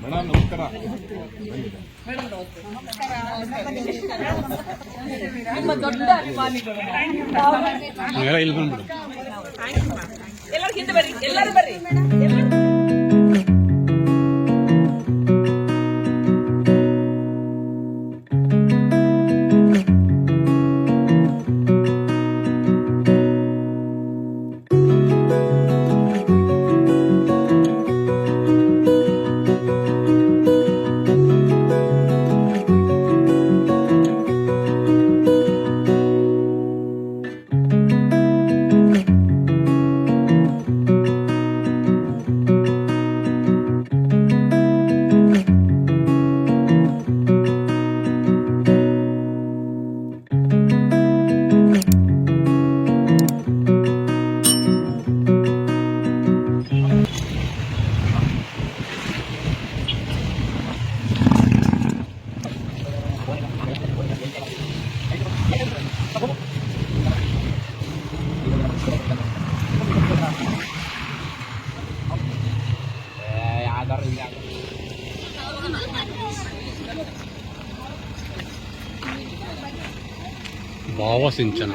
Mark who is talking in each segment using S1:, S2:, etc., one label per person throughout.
S1: Madam ನಮಸ್ಕಾರ.
S2: ನಿಮ್ಮ ದೊಡ್ಡ ಅಭಿಮಾನಿಗಳು
S1: ಇಲ್ಲಿ ಬಂದ್ಬಿಡು.
S2: ಎಲ್ಲರೂ ಹಿಂದೆ ಬರ್ರಿ, ಎಲ್ಲರೂ ಬರ್ರಿ.
S1: ಭಾವಸಿಂಚನ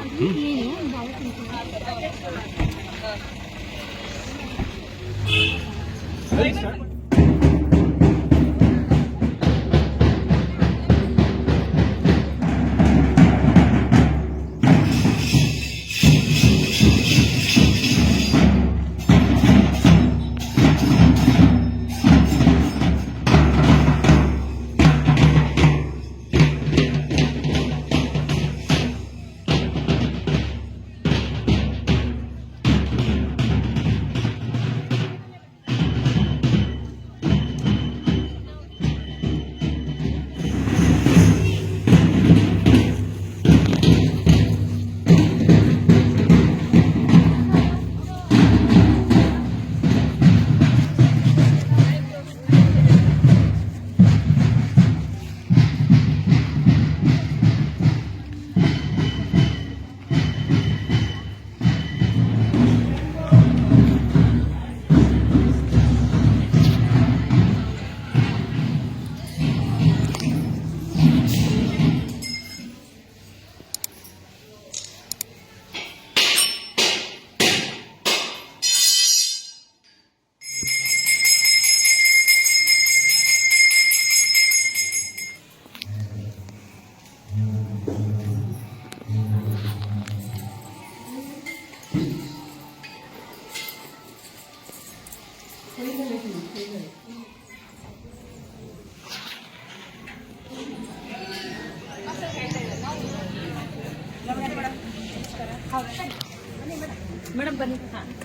S1: ಮೇಡಮ್ ಬನ್ನಿ,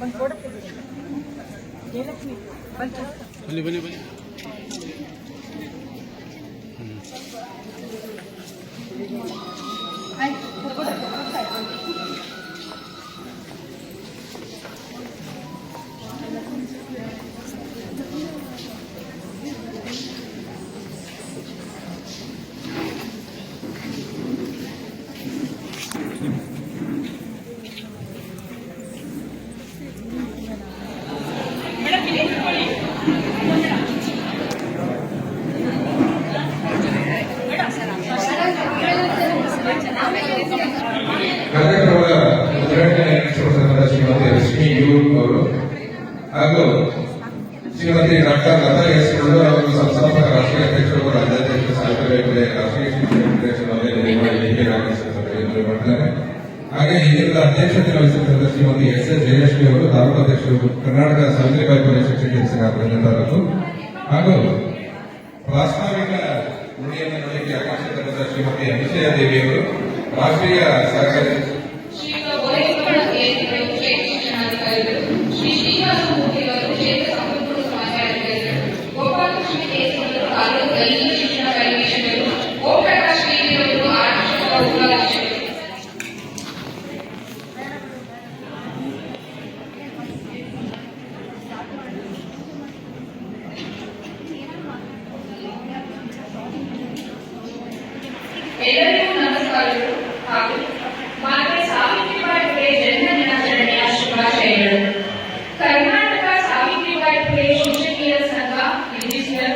S1: ಒಂದು ಫೋಟೋ ಜಯಲಕ್ಷ್ಮಿ ಬನ್ನಿ ಬನ್ನಿ ಬನ್ನಿ.
S3: ಕಾರ್ಯಕ್ರಮದ ಉದ್ಘಾಟನೆ ಶ್ರೀಮತಿ ಲಕ್ಷ್ಮೀ ಯು ಅವರು ಹಾಗೂ ಶ್ರೀಮತಿ ಡಾಕ್ಟರ್ ಲತಾ ಎಸ್ ಅವರು ಸಂಸ್ಥಾಪಕ ರಾಷ್ಟ್ರೀಯ ಅಧ್ಯಕ್ಷರು ರಾಜ್ಯಾಧ್ಯಕ್ಷ ಸಾಹಿತ್ಯ ರಾಷ್ಟ್ರೀಯ ಶಿಕ್ಷಣ ಮಾಡ್ತಾರೆ. ಹಾಗೆ ಇದರ ಅಧ್ಯಕ್ಷತೆ ವಹಿಸಿದ ಶ್ರೀಮತಿ ಎಸ್ ಎಸ್ ಜಯಲಕ್ಷ್ಮಿ ಅವರು ತಾಲೂಕು ಅಧ್ಯಕ್ಷರು ಕರ್ನಾಟಕ ಸಾವಿತ್ರಿಬಾಯಿ ಪುಲೆ ಶಿಕ್ಷಣ ಸಂಘ ಹಾಗೂ ಪ್ರಾಸ್ತಾವಿಕ ನುಡಿಯನ್ನು ನುಡಿಗೆ ಆಕರ್ಷಿತ ಶ್ರೀಮತಿ ಅನಿಶಯ ದೇವಿ ಅವರು ರಾಷ್ಟ್ರೀಯ ಸಹಕಾರಿ
S4: ಎಲ್ಲರಿಗೂ ನಮಸ್ಕಾರಗಳು ಹಾಗೂ ಮಾತೆ ಸಾವಿತ್ರಿಬಾಯಿ ಪುಲೆ ಜನ್ಮ ದಿನಾಚರಣೆಯ ಶುಭಾಶಯಗಳು. ಕರ್ನಾಟಕ ಸಾವಿತ್ರಿಬಾಯಿ ಪುಲೆ ಶಿಕ್ಷಕಿಯರ ಸಂಘ ರಿಜಿಸ್ಟರ್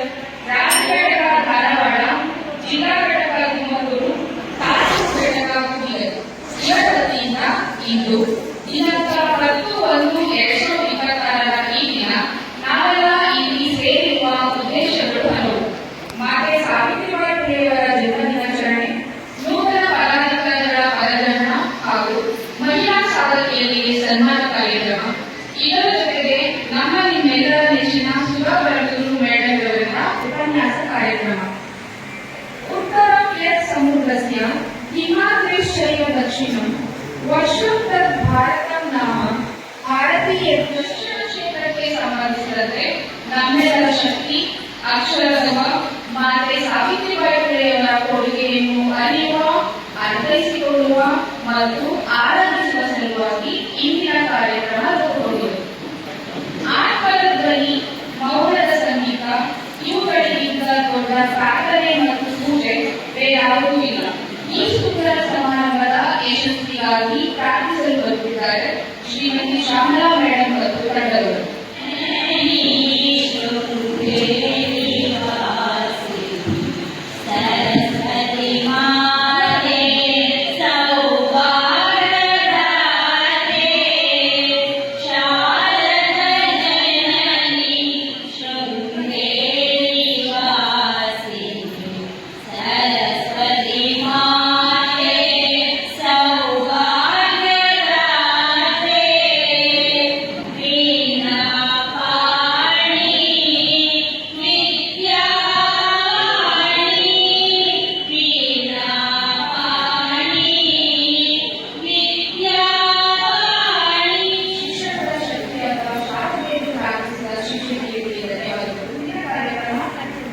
S4: दक्षिणं वर्षं तत् भारतं नाम ಭಾರತೀಯ ದಕ್ಷಿಣ ಕ್ಷೇತ್ರಕ್ಕೆ ಸಂಬಂಧಿಸಿದಂತೆ ನಮ್ಮೆಲ್ಲರ ಶಕ್ತಿ ಅಕ್ಷರಗಮ ಮಾತೆ ಸಾವಿತ್ರಿಬಾಯಿ ಫುಲೆಯವರ ಕೊಡುಗೆಯನ್ನು ಅರಿಯುವ ಅರ್ಥೈಸಿಕೊಳ್ಳುವ ಮತ್ತು ಆರಾಧಿಸುವ ಸಲುವಾಗಿ ಇಂದಿನ ಕಾರ್ಯಕ್ರಮ ರೂಪುಗೊಂಡಿದೆ. ಆತ್ಮದ ಧ್ವನಿ, ಮೌನದ ಸಂಗೀತ ಇವುಗಳಿಗಿಂತ ದೊಡ್ಡ ಪ್ರಾರ್ಥನೆ ಮತ್ತು ಪೂಜೆ ಬೇರಾವುದೂ ಇಲ್ಲ. ಈ ಸುಂದರ ಸಮಾರಂಭದ ಯಶಸ್ಸಿಗಾಗಿ ಪ್ರಾರ್ಥಿಸಲು ಬರುತ್ತಿದ್ದಾರೆ ಶ್ರೀಮತಿ ಶ್ಯಾಮಲಾ ಮೇಡಮ್ ಮತ್ತು ತಂಡಗಳು.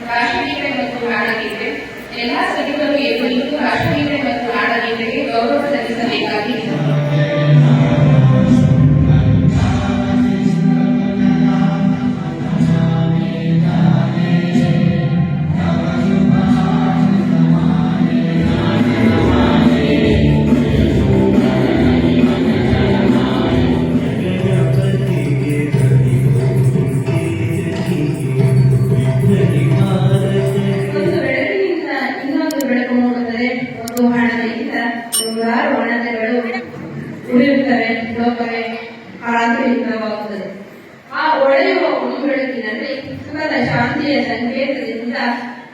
S4: ರಾಷ್ಟ್ರಗೀತೆ ಮತ್ತು ನಾಡಗೀತೆ ಎಲ್ಲಾ ಸಭಿಕರು ಎದುರಿಗೂ ರಾಷ್ಟ್ರಗೀತೆ ಮತ್ತು ನಾಡಗೀತೆಗೆ ಗೌರವ ಸಲ್ಲಿಸಬೇಕಾಗಿ ಒಂದು ಹಣದಿಂದ ನೂರಾರು ಹಣತೆಗಳು ಉಳಿಯುತ್ತವೆ, ಲೋಕವೇ ಹಾಳಾಗುತ್ತದೆ. ಆ ಒಳೆಯುವ ಬೆಳಕಿನಲ್ಲಿ ಸುಖದ ಶಾಂತಿಯ ಸಂಕೇತದಿಂದ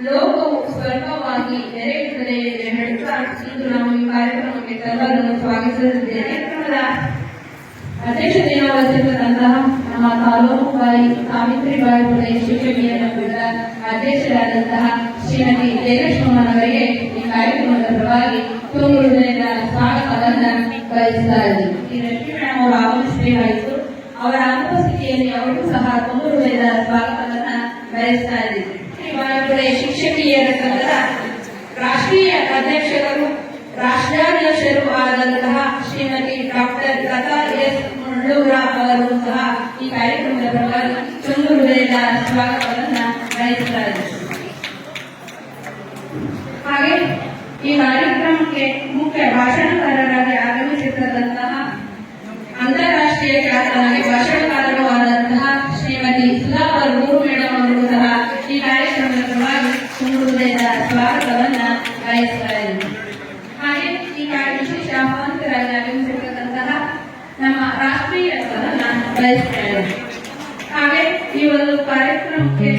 S4: ಲೋಕವು ಸ್ವಲ್ಪವಾಗಿ ನೆರೆಯುತ್ತದೆ ಎಂದು ಹೇಳುತ್ತಾ ಇಂದು ನಾವು ಈ ಕಾರ್ಯಕ್ರಮಕ್ಕೆ ಸರ್ವರನ್ನು ಸ್ವಾಗತಿಸುತ್ತಿದ್ದೇವೆ. ಅಧ್ಯಕ್ಷತೆಯನ್ನು ವಹಿಸಿರುವಂತಹ ನಮ್ಮ ತಾಲೂಕು ಸಾವಿತ್ರಿಬಾಯಿ ಫುಲೆ ಶಿಕ್ಷಕಿಯರ ಅಧ್ಯಕ್ಷರಾದಂತಹ ಶ್ರೀಮತಿ ಜಯಲಕ್ಷ್ಮಮ್ಮನವರಿಗೆ ಈ ಕಾರ್ಯಕ್ರಮದ ಪರವಾಗಿ ತುಂಬ ಹೃದಯದ ಸ್ವಾಗತವನ್ನು ಬಯಸ್ತಾ ಇದ್ದೀವಿ. ಈ ಲಕ್ಷ್ಮೀ ಮೇಡಮ್ ಅವರು ಆಗಮಿಸಬೇಕಾಯಿತು. ಅವರ ಅನುಪಸ್ಥಿತಿಯಲ್ಲಿ ಅವರು ಸಹ ತುಂಬ ಹೃದಯದ ಸ್ವಾಗತವನ್ನು ಬಯಸ್ತಾ ಇದ್ದೀವಿ. ಶ್ರೀಬಾಯಿ ಫುಲೆ ಶಿಕ್ಷಕಿಯರ ಸಂಘದ ರಾಷ್ಟ್ರೀಯ ಅಧ್ಯಕ್ಷರು ರಾಷ್ಟ್ರಾಧ್ಯಕ್ಷರು ಆದಂತಹ ಶ್ರೀಮತಿ ಡಾಕ್ಟರ್ ಲತಾ ಎಸ್ ಮುಳ್ಳೂರ ಅವರು ಸಹ ಈ ಕಾರ್ಯಕ್ರಮದ ಪರವಾಗಿ ತುಂಬ ಹೃದಯದ ಸ್ವಾಗತವನ್ನು ಬಯಸುತ್ತಾರೆ. ಹಾಗೆ ಈ ಕಾರ್ಯಕ್ರಮಕ್ಕೆ ಮುಖ್ಯ ಭಾಷಣಕಾರರಾಗಿ ಆಗಮಿಸಿದಂತಹ ಅಂತಾರಾಷ್ಟ್ರೀಯ ಖ್ಯಾತನಾಗಿ ಭಾಷಣಕಾರರು ಆದಂತಹ ಶ್ರೀಮತಿ ಸುಧಾಕರ್ ಗುರು ಮೇಡಮ್ ಅವರು ಸಹ ಈ ಕಾರ್ಯಕ್ರಮದ ಪರವಾಗಿ ತುಂಬ ಹೃದಯದ ಸ್ವಾಗತವನ್ನು ಬಯಸುತ್ತಾರೆ. ಹಾಗೆ ಈ ವಿಶೇಷ ಆಹ್ವಾನಿತರಾಗಿ ಆಗಮಿಸಿರ್ತಕ್ಕಂತಹ ನಮ್ಮ ರಾಷ್ಟ್ರೀಯ ಸದನ ಬಯಸುತ್ತಾರೆ. ಹಾಗೆ ಈ ಒಂದು ಕಾರ್ಯಕ್ರಮಕ್ಕೆ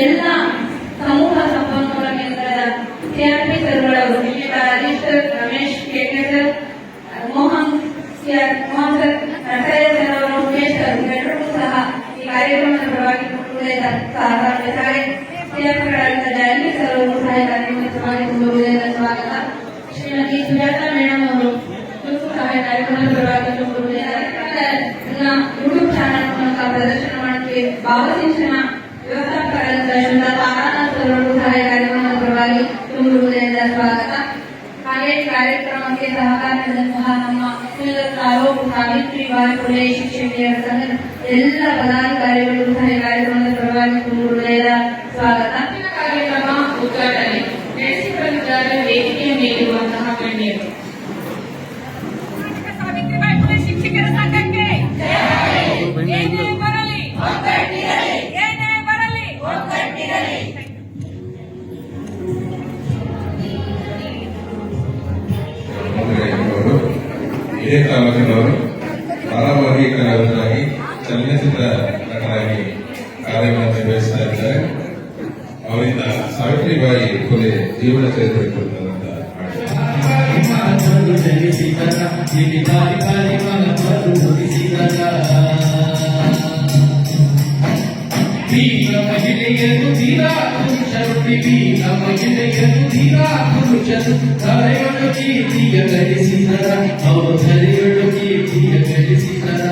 S4: ಎಲ್ಲ ಸಮೂಹ ಸಂಪನ್ಮೂಲ ಕೇಂದ್ರದ ಸಿಆರ್ಪಿ ಸರ್ಗಳು ರಮೇಶ್ ಕೇಕೇಸರ್, ಮೋಹನ್ ಸರ್, ನಟರಾಜ ಸರ್ ಅವರು, ಉಮೇಶ್ ಸರ್ ಎಲ್ಲರೂ ಸಹ ಈ ಕಾರ್ಯಕ್ರಮದ ಪರವಾಗಿ ಸಹಕಾರ ಸಿಆರ್ಪಿಗಳಾದ ಜಯಂತಿ ಸರ್ ಅವರು ಸಹ ಈ ಕಾರ್ಯಕ್ರಮದ ಪರವಾಗಿ ತುಂಬ ಹೃದಯದ ಸ್ವಾಗತ. ಶ್ರೀಮತಿ ಸುಜಾತಾ ಮೇಡಮ್ ಅವರು ಸಹ ಕಾರ್ಯಕ್ರಮದ ಪರವಾಗಿ ತುಂಬ ಹೃದಯದ ಯೂಟ್ಯೂಬ್ ಚಾನಲ್ ಮೂಲಕ ಪ್ರದರ್ಶನ ಮಾಡುತ್ತಿದ್ದಾರೆ. ಭಾವಸಿಂಚನ ವ್ಯವಸ್ಥಾಪಕರಾದ ಶ್ರೀಮಂತ ತಾರಾನಾಥ್ ಅವರು ಸಹಾಯ ಕಾರ್ಯಕ್ರಮದ ಪರವಾಗಿ ತುಂಬ ಹೃದಯದ ಸ್ವಾಗತ. ಹಾಗೆ ಕಾರ್ಯಕ್ರಮಕ್ಕೆ ಸಹಕಾರ ನೀಡಿದಂತಹ ನಮ್ಮ ತಾಲೂಕು ಸಾವಿತ್ರಿಬಾಯಿ ಫುಲೆ ಶಿಕ್ಷಕಿಯರ ಸಂಘದ ಎಲ್ಲ ಪದಾಧಿಕಾರಿಗಳು ಸಹಾಯ ಕಾರ್ಯಕ್ರಮದ ಪರವಾಗಿ ತುಂಬ ಹೃದಯದ ಸ್ವಾಗತ. ಕಾರ್ಯಕ್ರಮ ಉದ್ಘಾಟನೆ ನಡೆಸಿಕೊಂಡಿದ್ದಾರೆ ವೇದಿಕೆಯ ಮೇಲಿರುವಂತಹ ಗಣ್ಯರು.
S2: ಸಾವಿತ್ರಿಬಾಯಿ ಫುಲೆ ಶಿಕ್ಷಕರ ಸಂಘಕ್ಕೆ ಏನೇ ಬರಲಿ ಏನೇ ಬರಲಿ
S3: ಅವರು ಇದೇ ತಾಲೂಕಿನವರು ಧಾರಾವಾಹಿ ಕಲಾವಿದರಾಗಿ ಚಲನಚಿತ್ರ ನಟರಾಗಿ ಕಾರ್ಯವನ್ನು ನಿರ್ವಹಿಸ್ತಾ ಇದ್ದಾರೆ. ಅವರಿಂದ ಸಾವಿತ್ರಿಬಾಯಿ ಫುಲೆ ಜೀವನ ಚರಿತ್ರೆ ಕುರಿತಂತ
S5: ಮಹಿಳೆಯರು ಧೀರಾ ಪುರುಷರು ಮಹಿಳೆಯರು ಧೀರಾ ಪುರುಷರು ಧರೆಯೊಳು ಕೀರ್ತಿಯ ಗಳಿಸಿದರ ಅವರು ಧರೆಯೊಳು ಕೀರ್ತಿಯ ಗಳಿಸಿದರ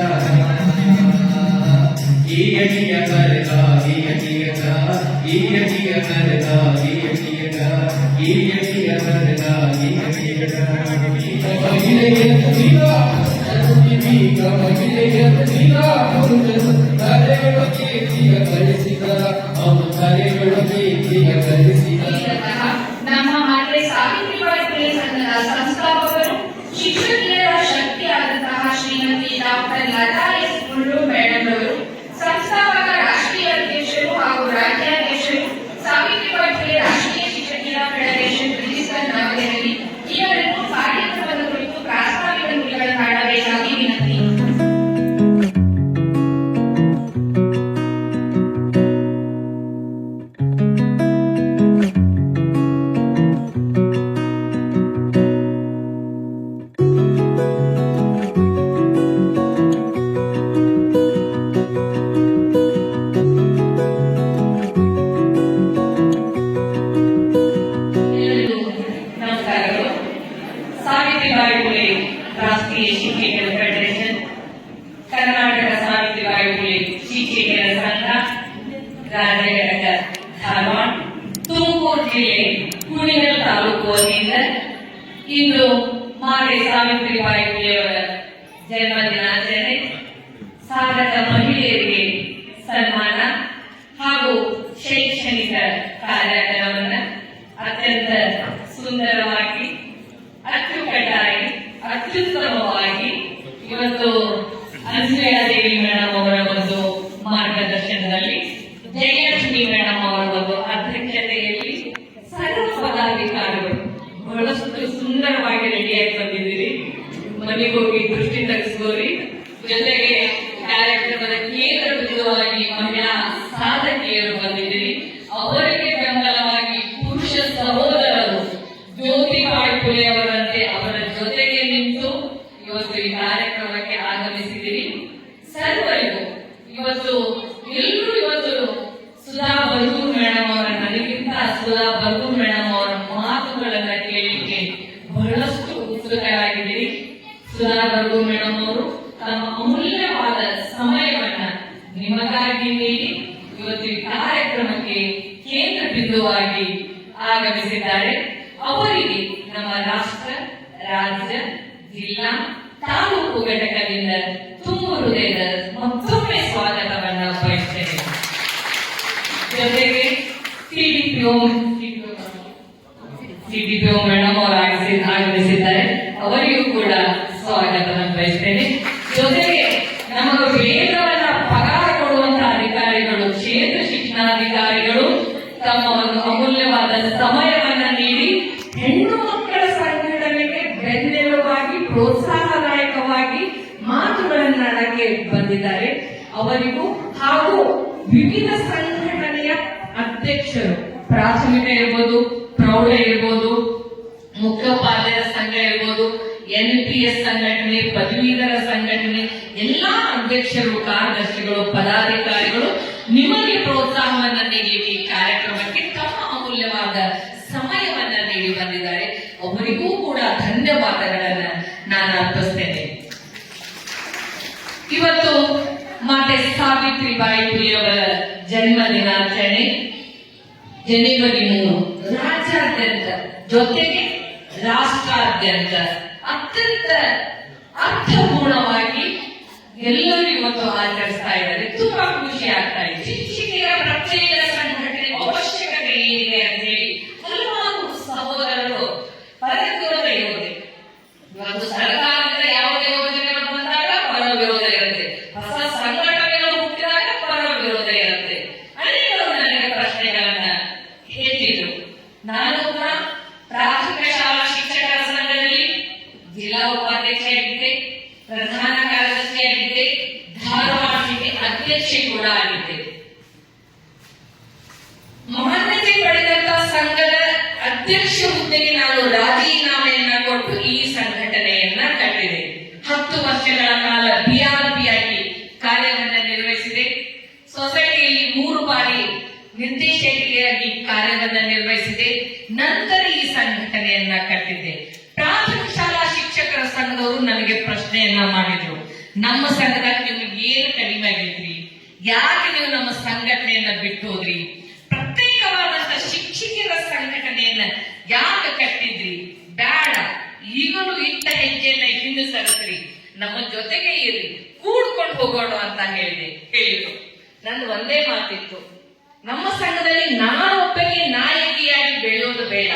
S5: ಈಯನಿಯ ಕರೆದ ಈಯನಿಯಗ ಈಯನಿಯ ಕರೆದ ಈಯನಿಯಗ ಈಯನಿಯ ಕರೆದ ಈಯನಿಯಗ ಮಹಿಳೆಯರು ಧೀರಾ ಮಹಿಳೆಯರು ಧೀರಾ ಪುರುಷರು ಧರೆಯೊಳು ಕೀರ್ತಿಯ ಗಳಿಸಿದರ ಅವರು ಧರೆಯೊಳು ಕೀರ್ತಿಯ ಗಳಿಸಿದರ.
S4: ನಮ್ಮ ಮಾತೆ ಸಾವಿತ್ರಿಬಾಯಿ ಫುಲೆ ಸಂಘದ ಸಂಸ್ಥಾಪಕರು ಶಿಕ್ಷಕಿಯರ ಶಕ್ತಿಯಾದಂತಹ ಶ್ರೀಮತಿ ಡಾಕ್ಟರ್ ಲತಾ ಎಸ್ ಮುಳ್ಳು ಮೇಡಮ್ ಅವರು, ಸಂಸ್ಥಾಪಕ ರಾಷ್ಟ್ರೀಯ ಅಧ್ಯಕ್ಷರು ಹಾಗೂ ರಾಜ್ಯಾಧ್ಯಕ್ಷರು ಸಾವಿತ್ರಿಬಾಯಿ ಫುಲೆ ರಾಷ್ಟ್ರೀಯ ಶಿಕ್ಷಕಿಯರ ಫೆಡರೇಷನ್ ರಿಜಿಸ್ಟರ್ ನವದೆಹಲಿ ಇವರನ್ನು ಕಾರ್ಯಕ್ರಮದ ಕುರಿತು ಪ್ರಾಸ್ತಾವಿಕ ನುಡಿಗಳನ್ನು ಆಡಬೇಕಾಗಿ ವಿನಂತಿ.
S2: ನಮಸ್ಕಾರಗಳು. ಸಾವಿತ್ರಿಬಾಯಿ ಫುಲೆ ರಾಷ್ಟ್ರೀಯ ಶಿಕ್ಷಕರ ಫೆಡರೇಷನ್, ಕರ್ನಾಟಕ ಸಾವಿತ್ರಿಬಾಯಿ ಫುಲೆ ಶಿಕ್ಷಕರ ಸಂಘ, ರಾಜ್ಯ ಘಟಕ ಧಾರವಾಡ, ತುಮಕೂರು ಜಿಲ್ಲೆ ಕುಣಿಗಲ್ ತಾಲೂಕು ವತಿಯಿಂದ ಇಂದು ಮಾತೆ ಸಾವಿತ್ರಿಬಾಯಿ ಫುಲೆಯವರ ಜನ್ಮ ದಿನಾಚರಣೆ, ಸಾಧಕ ಮಹಿಳೆಯರಿಗೆ ಸನ್ಮಾನ ಹಾಗೂ ಶೈಕ್ಷಣಿಕ ಕಾರ್ಯಕ್ರಮವನ್ನು ಅತ್ಯಂತ ಸುಂದರವಾಗಿ ಅಚ್ಚುಕಟ್ಟಾಗಿ ಅತ್ಯುತ್ತಮವಾಗಿ ಇವತ್ತು ಅನ್ಸೂಯ ದೇವಿ ಮೇಡಮ್ ಅವರ ಒಂದು ಮಾರ್ಗದರ್ಶನದಲ್ಲಿ, ಜಯಲಕ್ಷ್ಮಿ ಮೇಡಮ್ ಅವರ ಒಂದು ಅಧ್ಯಕ್ಷತೆಯಲ್ಲಿ ಸರ್ವ ಪದಾಧಿಕಾರಿಗಳು ಬಹಳಷ್ಟು ಸುಂದರವಾಗಿ ರೆಡಿಯಾಗಿ ಬಂದಿದ್ದೀರಿ. ಮನೆಗೋಗಿ ದೃಷ್ಟಿ ತೆಗೆಸ್ಕೋರಿ. ಜೊತೆಗೆ ಕಾರ್ಯಕ್ರಮದ ಕೇಂದ್ರ ಬಿಂದುವಾಗಿ ಮಹಿಳಾ ಸಾಧಕಿಯರು ಬಂದಿದ್ದೀರಿ. ಅವರಿಗೆ ಬೆಂಬಲವಾಗಿ ಪುರುಷ ಸಹೋದರರು ಜ್ಯೋತಿಬಾಯಿ ಫುಲೆ ಅವರಂತೆ ಅವರ ಜೊತೆಗೆ ನಿಂತು ಇವತ್ತು ಈ ಕಾರ್ಯಕ್ರಮಕ್ಕೆ ಆಗಮಿಸಿದ್ದೀರಿ. ಸರ್ವರಿಗೂ ಇವತ್ತು ಎಲ್ಲರೂ ಇವತ್ತು ಸುಧಾ ಬರ್ಗೂರ್ ಮೇಡಮ್ ಅವರ, ನನಗಿಂತ ಸುಧಾ ಬರ್ಗೂರ್ ಮೇಡಮ್ ಅವರ ಮಾತುಗಳನ್ನ ಕೇಳಲಿಕ್ಕೆ ಬಹಳಷ್ಟು ಉತ್ಸುಕರಾಗಿದ್ದೀರಿ. ಸುಧಾ ಬರ್ಗೂರ್ ಮೇಡಮ್ ಅವರು ತಮ್ಮ ಅಮೂಲ್ಯವಾದ ಸಮಯವನ್ನ ನಿಮಗಾಗಿ ನೀಡಿ ಇವತ್ತು ಈ ಕಾರ್ಯಕ್ರಮಕ್ಕೆ ಕೇಂದ್ರ ಬಿಂದುವಾಗಿ ಆಗಮಿಸಿದ್ದಾರೆ. ಅವರಿಗೆ ನಮ್ಮ ರಾಷ್ಟ್ರ, ರಾಜ್ಯ, ಜಿಲ್ಲಾ, ತಾಲೂಕು ಘಟಕದಿಂದ ತುಂಬ ಹೃದಯದ ಮತ್ತೊಮ್ಮೆ ಸ್ವಾಗತವನ್ನ ಬಯಸ್ತೇನೆ. ಜೊತೆಗೆ ಸಿಡಿಪಿಒ ಮೇಡಮ್ ಅವರು ಆಗಮಿಸಿದ್ದಾರೆ. ಅವರಿಗೂ ಕೂಡ ಸ್ವಾಗತವನ್ನು ಬಯಸ್ತೇನೆ. ಜೊತೆಗೆ ನಮಗೆ ವೇತನವನ್ನ ಪಗಾರ ಕೊಡುವಂತಹ ಅಧಿಕಾರಿಗಳು, ಕ್ಷೇತ್ರ ಶಿಕ್ಷಣಾಧಿಕಾರಿಗಳು ತಮ್ಮ ಒಂದು ಅಮೂಲ್ಯವಾದ ಸಮಯವನ್ನ ನೀಡಿ ಹೆಣ್ಣು ಮಕ್ಕಳ ಸಂಘಟನೆಗೆ ಬೆನ್ನೆಲುಬಾಗಿ ಪ್ರೋತ್ಸಾಹದಾಯಕವಾಗಿ ಮಾತುಗಳನ್ನಾಡಕ್ಕೆ ಬಂದಿದ್ದಾರೆ. ಅವರಿಗೂ ಹಾಗೂ ವಿವಿಧ ಸಂಘಟನೆಯ ಅಧ್ಯಕ್ಷರು, ಪ್ರಾಥಮಿಕ ಇರ್ಬೋದು, ಪ್ರೌಢ ಇರ್ಬೋದು, ಮುಖ್ಯೋಪಾಧ್ಯಾಯರ ಸಂಘ ಇರ್ಬೋದು, NPS ಸಂಘಟನೆ, ಪದವೀಧರ ಸಂಘಟನೆ, ಎಲ್ಲಾ ಅಧ್ಯಕ್ಷರು, ಕಾರ್ಯದರ್ಶಿಗಳು, ಪದಾಧಿಕಾರಿಗಳು ನಿಮಗೆ ಪ್ರೋತ್ಸಾಹವನ್ನ ನೀಡಲಿಕ್ಕೆ ಈ ಕಾರ್ಯಕ್ರಮಕ್ಕೆ ತಮ್ಮ ಅಮೂಲ್ಯವಾದ ಸಮಯವನ್ನ ನೀಡಿ ಬಂದಿದ್ದಾರೆ. ಅವರಿಗೂ ಕೂಡ ಧನ್ಯವಾದಗಳನ್ನ ನಾನು ಅರ್ಪಿಸ್ತೇನೆ. ಇವತ್ತು ಮಾತೆ ಸಾವಿತ್ರಿಬಾಯಿ ಪುಲೆಯವರ ಜನ್ಮ ದಿನಾಚರಣೆ ಜನವರಿ 3 ರಾಜ್ಯಾದ್ಯಂತ ಜೊತೆಗೆ ರಾಷ್ಟ್ರಾದ್ಯಂತ ಅತ್ಯಂತ ಅರ್ಥಪೂರ್ಣವಾಗಿ ಎಲ್ಲರೂ ಇವತ್ತು ಆಚರಿಸ್ತಾ ಇದ್ದಾರೆ. ತುಂಬಾ ಖುಷಿ ಆಗ್ತಾ ಇದೆ. ಶಿಕ್ಷಕಿಯರ ಪ್ರತ್ಯೇಕ ಸಂಘಟನೆ ಅವಶ್ಯಕತೆ ಏನಿದೆ ಅಂತ ಹೇಳಿ ಹಲವಾರು ಸಹೋದರರು ಪರವಿರೋಧ ಇರುತ್ತೆ. ಇವತ್ತು ಸರ್ಕಾರದಿಂದ ಯಾವುದೇ ಯೋಜನೆಗಳು ಬಂದಾಗ ಪರ ವಿರೋಧ ಇರುತ್ತೆ, ಹೊಸ ಸಂಘಟನೆಗಳು ಹುಟ್ಟಿದಾಗ ಪರ ವಿರೋಧ ಇರುತ್ತೆ. ಅನೇಕರು ನನಗೆ ಪ್ರಶ್ನೆಗಳನ್ನ ಹೇಳಿದ್ರು. ನಾನು ಕೂಡ ಪ್ರಾಥಮಿಕ ಶಾಲಾ ಶಿಕ್ಷಕರ ಸಂಘದಲ್ಲಿ ಜಿಲ್ಲಾ ಉಪಾಧ್ಯಕ್ಷೆಯಾಗಿದ್ದೆ, ಪ್ರಧಾನ ಕಾರ್ಯದರ್ಶಿಯಾಗಿದ್ದೆ, ಧಾರವಾಡ ಅಧ್ಯಕ್ಷೆ ಕೂಡ ಆಗಿದ್ದೆ. ಮಾನ್ಯತೆ ಪಡೆದಂತಹ ಸಂಘದ ಅಧ್ಯಕ್ಷ ಹುದ್ದೆಗೆ ನಾನು ರಾಜೀನಾಮೆಯನ್ನ ಕೊಟ್ಟು ಈ ಸಂಘಟನೆಯನ್ನ ಕಟ್ಟಿದೆ. 10 ವರ್ಷಗಳ ಕಾಲ ಬಿಆರ್ಪಿ ಆಗಿ ಕಾರ್ಯವನ್ನ ನಿರ್ವಹಿಸಿದೆ. ಸೊಸೈಟಿಯಲ್ಲಿ 3 ಬಾರಿ ನಿರ್ದೇಶಕಿಯಾಗಿ ಕಾರ್ಯವನ್ನ ನಿರ್ವಹಿಸಿದೆ. ನಂತರ ಈ ಸಂಘಟನೆಯನ್ನ ಕಟ್ಟಿದ್ದೆ. ಪ್ರಾಥಮಿಕ ಶಾಲಾ ಶಿಕ್ಷಕರ ಸಂಘದವರು ನನಗೆ ಪ್ರಶ್ನೆಯನ್ನ ಮಾಡಿದ್ರು, ನಮ್ಮ ಸಂಘದಲ್ಲಿ ನಿಮಗೆ ಏನು ಕಡಿಮೆ ಆಗಿದ್ರಿ, ಯಾಕೆ ನೀವು ನಮ್ಮ ಸಂಘಟನೆಯನ್ನ ಬಿಟ್ಟು ಹೋದ್ರಿ, ಪ್ರತ್ಯೇಕವಾದಂತಹ ಶಿಕ್ಷಕರ ಸಂಘಟನೆಯನ್ನ ಯಾಕೆ ಕಟ್ಟಿದ್ರಿ, ಬೇಡ ಈಗಲೂ ಇಟ್ಟ ಹೆಜ್ಜೆಯನ್ನ ಹಿಂದೆ ಸರಿಸ್ರಿ, ನಮ್ಮ ಜೊತೆಗೆ ಇರಿ, ಕೂಡ್ಕೊಂಡು ಹೋಗೋಣ ಅಂತ ಹೇಳಿದ್ರು. ನಂದು ಒಂದೇ ಮಾತಿತ್ತು, ನಮ್ಮ ಸಂಘದಲ್ಲಿ ನಾನೊಬ್ಬನೇ ನಾಯಕಿಯಾಗಿ ಬೆಳೆಯೋದು ಬೇಡ.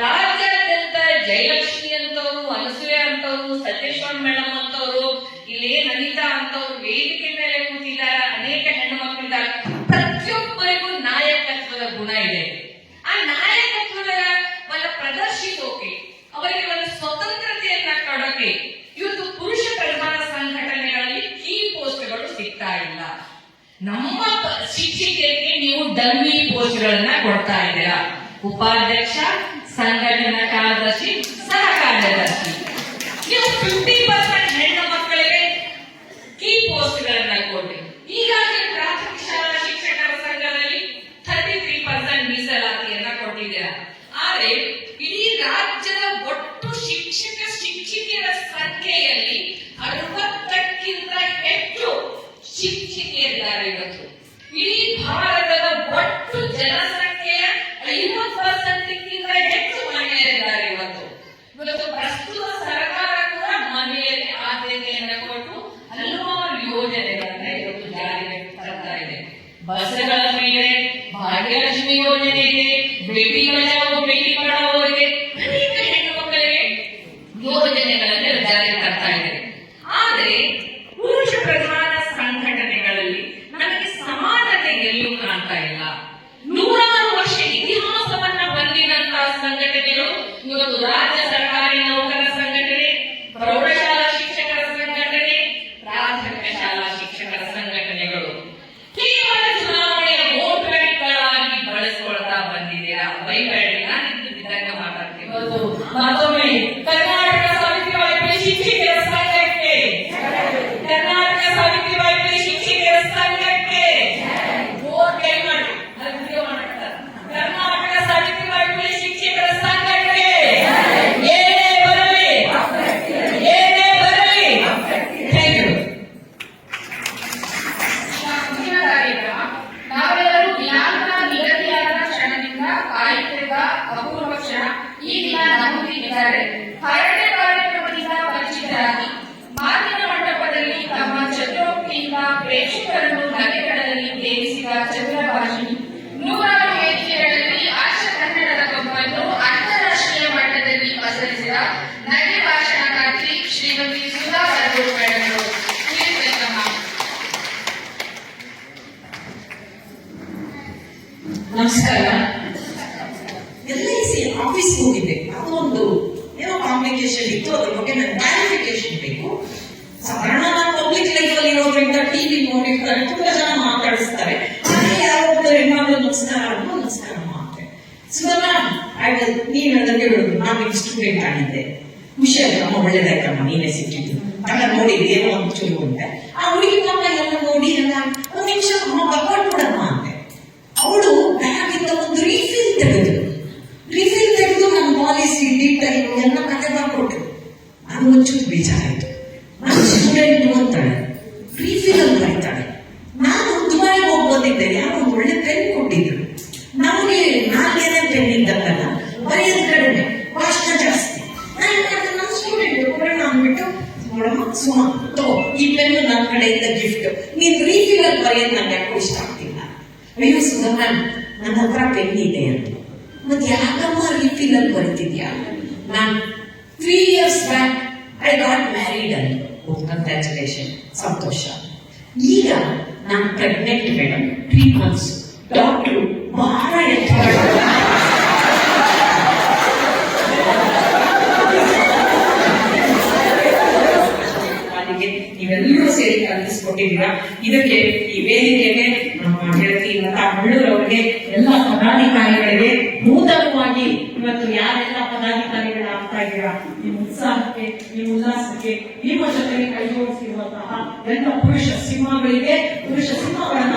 S2: ರಾಜ್ಯಾದ್ಯಂತ ಜಯಲಕ್ಷ್ಮಿ ಅಂತವರು, ಅನಸೂಯ ಅಂತವರು, ಸತ್ಯೇಶ್ವರ ಮೇಡಮ್ ಅಂತವರು, ಇಲ್ಲೇನ್ ಅನಿತಾ ಅಂತವ್ರು ವೇದಿಕೆ ಮೇಲೆ ಕೂತಿದ್ದಾರೆ, ಅನೇಕ ಹೆಣ್ಣು ಮಕ್ಕಳಿದ್ದಾರೆ. ಪ್ರತಿಯೊಬ್ಬರಿಗೂ ನಾಯಕತ್ವದ ಗುಣ ಇದೆ. ಆ ನಾಯಕತ್ವದ ಪ್ರದರ್ಶಿಸೋಕೆ, ಅವರಿಗೆ ಒಂದು ಸ್ವತಂತ್ರತೆಯನ್ನ ಕೊಡೋಕೆ ಇವತ್ತು ಪುರುಷ ಪ್ರಧಾನ ಸಂಘಟನೆಗಳಲ್ಲಿ ಕೀ ಪೋಸ್ಟ್ಗಳು ಸಿಗ್ತಾ ಇಲ್ಲ. ನಮ್ಮ ಶಿಕ್ಷಕರಿಗೆ ನೀವು ಡಮ್ಮಿ ಪೋಸ್ಟ್ಗಳನ್ನ ಕೊಡ್ತಾ ಇದ್ದೀರಾ. ಉಪಾಧ್ಯಕ್ಷ, ಸಂಘಟನಾ ಕಾರ್ಯದರ್ಶಿ, ಸಹ ಕಾರ್ಯದರ್ಶಿ, ನೀವು 50% ಹೆಣ್ಣು ಮಕ್ಕಳಿಗೆ ಕೀ ಪೋಸ್ಟ್ಗಳನ್ನ ಕೊಡ್ರಿ. ಈಗಾಗಲೇ ಪ್ರಾಥಮಿಕ ಶಾಲಾ ಶಿಕ್ಷಕರ ಸಂಘದಲ್ಲಿ 33% ಮೀಸಲಾತಿಯನ್ನ ಕೊಟ್ಟಿದ್ದೀರಾ. ಆದ್ರೆ ಇಡೀ ರಾಜ್ಯದ ಒಟ್ಟು ಶಿಕ್ಷಕಿಯರ ಸಂಖ್ಯೆಯಲ್ಲಿ 60ಕ್ಕಿಂತ ಹೆಚ್ಚು ಶಿಕ್ಷಕಿಯರಿದ್ದಾರೆ. ಇವತ್ತು ಇಡೀ ಭಾರತದ ಒಟ್ಟು ಜನಸಂಖ್ಯೆಯ 50%ಕ್ಕಿಂತ ಹೆಚ್ಚು ಮಹಿಳೆಯರಿದ್ದಾರೆ. ಇವತ್ತು ಪ್ರಸ್ತುತ ಸರ್ಕಾರ ಕೂಡ ಮಹಿಳೆಯರಿಗೆ ಆದ್ಯತೆಯನ್ನು ಕೊಟ್ಟು ಹಲವಾರು ಯೋಜನೆಗಳನ್ನ ಇವತ್ತು ಜಾರಿಗೆ ತರ್ತಾ ಇದೆ. ಬಸ್ಗಳ ಮೇಲೆ ಭಾಗ್ಯಲಕ್ಷ್ಮಿ ಯೋಜನೆ ಇದೆ, ಬೇಟಿ ಬಚಾವೋ ಬೇಟಿ ಪಢಾವೋ ಇದೆ, ಅನೇಕ ಹೆಣ್ಣು ಮಕ್ಕಳಿಗೆ ಯೋಜನೆಗಳನ್ನು ಜಾರಿಗೆ ತರ್ತಾ ಇದೆ. ಆದ್ರೆ ಪುರುಷ ಪ್ರಧಾನ ಸಂಘಟನೆಗಳಲ್ಲಿ ನನಗೆ ಸಮಾನತೆ ಎಲ್ಲಿಯೂ ಕಾಣ್ತಾ ಇಲ್ಲ. 100 ವರ್ಷ ಇತಿಹಾಸವನ್ನ ಹೊಂದಿದಂತಹ ಸಂಘಟನೆಗಳು ಇವತ್ತು ರಾಜ್ಯ ಸರ್ಕಾರಿ ನೌಕರ ಸಂಘಟನೆ, ಪ್ರೌಢಶಾಲಾ ಶಿಕ್ಷಕರ ಸಂಘಟನೆ, ಪ್ರಾಥಮಿಕ ಶಾಲಾ ಶಿಕ್ಷಕರ ಸಂಘಟನೆಗಳು ಕೇವಲ ಚುನಾವಣೆಯ ವೋಟ್ ಬ್ಯಾಂಕ್ಗಳಾಗಿ ಬಳಸಿಕೊಳ್ತಾ ಬಂದಿದೆಯಾ? ಬೈಬೇಡಿ, ನಾನು ಇದ್ದಂಗ ಮಾತಾಡ್ತೀನಿ. ಮತ್ತೊಮ್ಮೆ ಕರ್ನಾಟಕ ಸಾವಿತ್ರಿಬಾಯಿ ಪುಲೆ ಶಿಕ್ಷಕರ ಸಂಘಕ್ಕೆ, ಕರ್ನಾಟಕ ಸಾವಿತ್ರಿಬಾಯಿ ಪುಲೆ ಶಿಕ್ಷಕರ ಸಂಘಕ್ಕೆ ವೋಟ್ ಕೈ ಮಾಡಿ. ಕರ್ನಾಟಕ ಸಾವಿತ್ರಿಬಾಯಿ ಪುಲೆ ಶಿಕ್ಷಕರ ಸಂಘಕ್ಕೆ ಏನೇ ಬರಲಿ, ಏನೇ ಬರಲಿ. Thank you.
S4: ಮುಂದಿನ ಕಾರ್ಯಕ್ರಮ ನಾವೆಲ್ಲರೂ ದಿನಾಂಕ ನಿಗದಿಯಾದ ಕ್ಷಣದಿಂದ ಕಾಯುತ್ತಿರುವ ಅಪೂರ್ವ ಕ್ಷಣ. ಈ ದಿನ ನಮ್ಮೊಂದಿಗಿದ್ದಾರೆ. ಹರಟೆ ಕಾರ್ಯಕ್ರಮದಿಂದ ಪರಿಚಿತರಾಗಿ ಮಾತಿನ ಮಂಟಪದಲ್ಲಿ ತಮ್ಮ ಚತುರೋಕ್ತಿಯಿಂದ ಪ್ರೇಕ್ಷಕರನ್ನು ನಗೆಗಳಲ್ಲಿ ತೇರಿಸಿದ ಚತುರಭಾಷಿಣಿ, 100 ವೇದಿಕೆಗಳಲ್ಲಿ ಆಶ ಕನ್ನಡದ ಕೊಂಬನ್ನು ಅಂತಾರಾಷ್ಟ್ರೀಯ ಮಟ್ಟದಲ್ಲಿ ಪಸರಿಸಿದ ನಗೆ ಭಾಷಣಕಾರ್ತಿ ಶ್ರೀಮತಿ ಸುಧಾ ಬರಗೂರು ಮೇಡಮ್ ಅವರು.
S6: ನಮಸ್ಕಾರ. LIC ಆಫೀಸ್ ಹೋಗಿದ್ದೆ, ಅದೊಂದು ಏನೋ ಕಾಂಪ್ಲಿಕೇಶನ್ ಇತ್ತು, ಅದ್ರ ಬಗ್ಗೆ ನನಗೆ ಕ್ಲಾರಿಫಿಕೇಶನ್ ಬೇಕು. ಸಾಧಾರಣ ನಾನು ಪಬ್ಲಿಕ್ ಲೈಫ್ ಅಲ್ಲಿ ಇರೋದ್ರಿಂದ ಟಿವಿ ನೋಡಿರ್ತಾರೆ, ತುಂಬಾ ಜನ ಮಾತಾಡಿಸ್ತಾರೆ. ಯಾರೊಬ್ಬರು ಹೆಣ್ಮಕ್ಳು ನಮಸ್ಕಾರ ಅನ್ನೋ ನಮಸ್ಕಾರ ಮಾಡ್ತೇನೆ. ಸುಧಾ, ನೀನ್ ಅದಕ್ಕೆ ಹೇಳುದು, ನಾನು ಸ್ಟೂಡೆಂಟ್ ಆಗಿದ್ದೆ, ಖುಷಿ ಆಯ್ತಮ್ಮ, ಒಳ್ಳೇದಾಯ್ತಮ್ಮ, ನೀನೇ ಸಿಕ್ಕಿದ್ದು ಅಲ್ಲ, ನೋಡಿದ್ದೆ ಏನೋ ಒಂದು ಚೂರು ಅಂತೆ. ಆ ಹುಡುಗಿ ಪಾಪ ಎಲ್ಲ ನೋಡಿ ಎಲ್ಲ ಒಂದ್ ನಿಮಿಷ ಅಮ್ಮ ಬರ್ಕೊಂಡು ಬಿಡಮ್ಮ ಅಂತೆ. ಅವಳು ಬ್ಯಾಗಿಂದ ಒಂದು ರೀಫಿಲ್ ತೆಗೆದು ನಮ್ಮ ಪಾಲಿಸಿ ಡೀಟೇಲ್ ಎಲ್ಲ ಕತೆ ಬರ್ಕೊಟ್ರು. ಅದು ಒಂಚೂರು ಬೇಜಾರಾಯ್ತು. ನಾನು ಸ್ಟೂಡೆಂಟ್ ಅಂತಾಳೆ, ರೀಫಿಲ್ ಅಂತ ಬರೀತಾಳೆ. ಓದಿದ್ದೆ, ಯಾರೋ ಒಂದು ಒಳ್ಳೆ ಪೆನ್ ಕೊಟ್ಟಿದ್ರು. ನಮಗೆ 4 ಪೆನ್ ಇದ್ದಕ್ಕಲ್ಲ, ಬರೆಯೋದು ಕಡಿಮೆ, ಭಾಷಣ ಜಾಸ್ತಿ. ನನ್ನ ಸ್ಟೂಡೆಂಟ್ ಕೊಡೋಣ ಅಂದ್ಬಿಟ್ಟು, ನೋಡಮ್ಮ ಸುಮಾ ತಗೋ ಈ ಪೆನ್ನು ನನ್ನ ಕಡೆಯಿಂದ ಗಿಫ್ಟ್, ನೀನ್ ರೀಫಿಲ್ ಅಲ್ಲಿ ಬರೆಯೋದು ನಂಗೆ ಯಾಕೋ ಇಷ್ಟ ಆಗ್ತಿಲ್ಲ. ಅಯ್ಯೋ ಸುಧಾ ಮ್ಯಾಮ್, ನನ್ನ ಹತ್ರ ಪೆನ್ ಇದೆ ಅಂತ. ಮತ್ತೆ ಯಾಕಮ್ಮ ರೀಫಿಲ್ ಅಲ್ಲಿ ಬರೀತಿದ್ಯಾ? Ma'am 3 years back I got married ಅಂತ. ಕಂಗ್ರ್ಯಾಚುಲೇಷನ್, ಸಂತೋಷ. ಈಗ ನಾನು ಪ್ರೆಗ್ನೆಂಟ್ ಮೇಡಮ್, 3 months. ಡಾಕ್ಟ್ರು ಬಹಳ ನೀವೆಲ್ಲರೂ ಸೇರಿ ಕಲಿಸ್ಕೊಟ್ಟಿದ್ದೀರಾ. ಇದಕ್ಕೆ ಈ ವೇದಿಕೆಗೆ ನಮ್ಮ ಗೆಳತಿ ಲತಾ ಮುಳ್ಳೂರವರಿಗೆ, ಎಲ್ಲ ಪದಾಧಿಕಾರಿಗಳಿಗೆ ನೂತನವಾಗಿ ಇವತ್ತು ಯಾರೆಲ್ಲ ಪದಾಧಿಕಾರಿಗಳಾಗ್ತಾ ಇದ್ದೀರಾ, ನಿಮ್ಮ ಉತ್ಸಾಹಕ್ಕೆ, ನಿಮ್ಮ ಉಲ್ಲಾಸಕ್ಕೆ, ನಿಮ್ಮ ಜೊತೆಗೆ ಕೈ ಜೋಡಿಸಿರುವಂತಹ ಎಲ್ಲ ಪುರುಷ ಸಿಂಹಗಳಿಗೆ, ಪುರುಷ ಸಿಂಹಗಳನ್ನ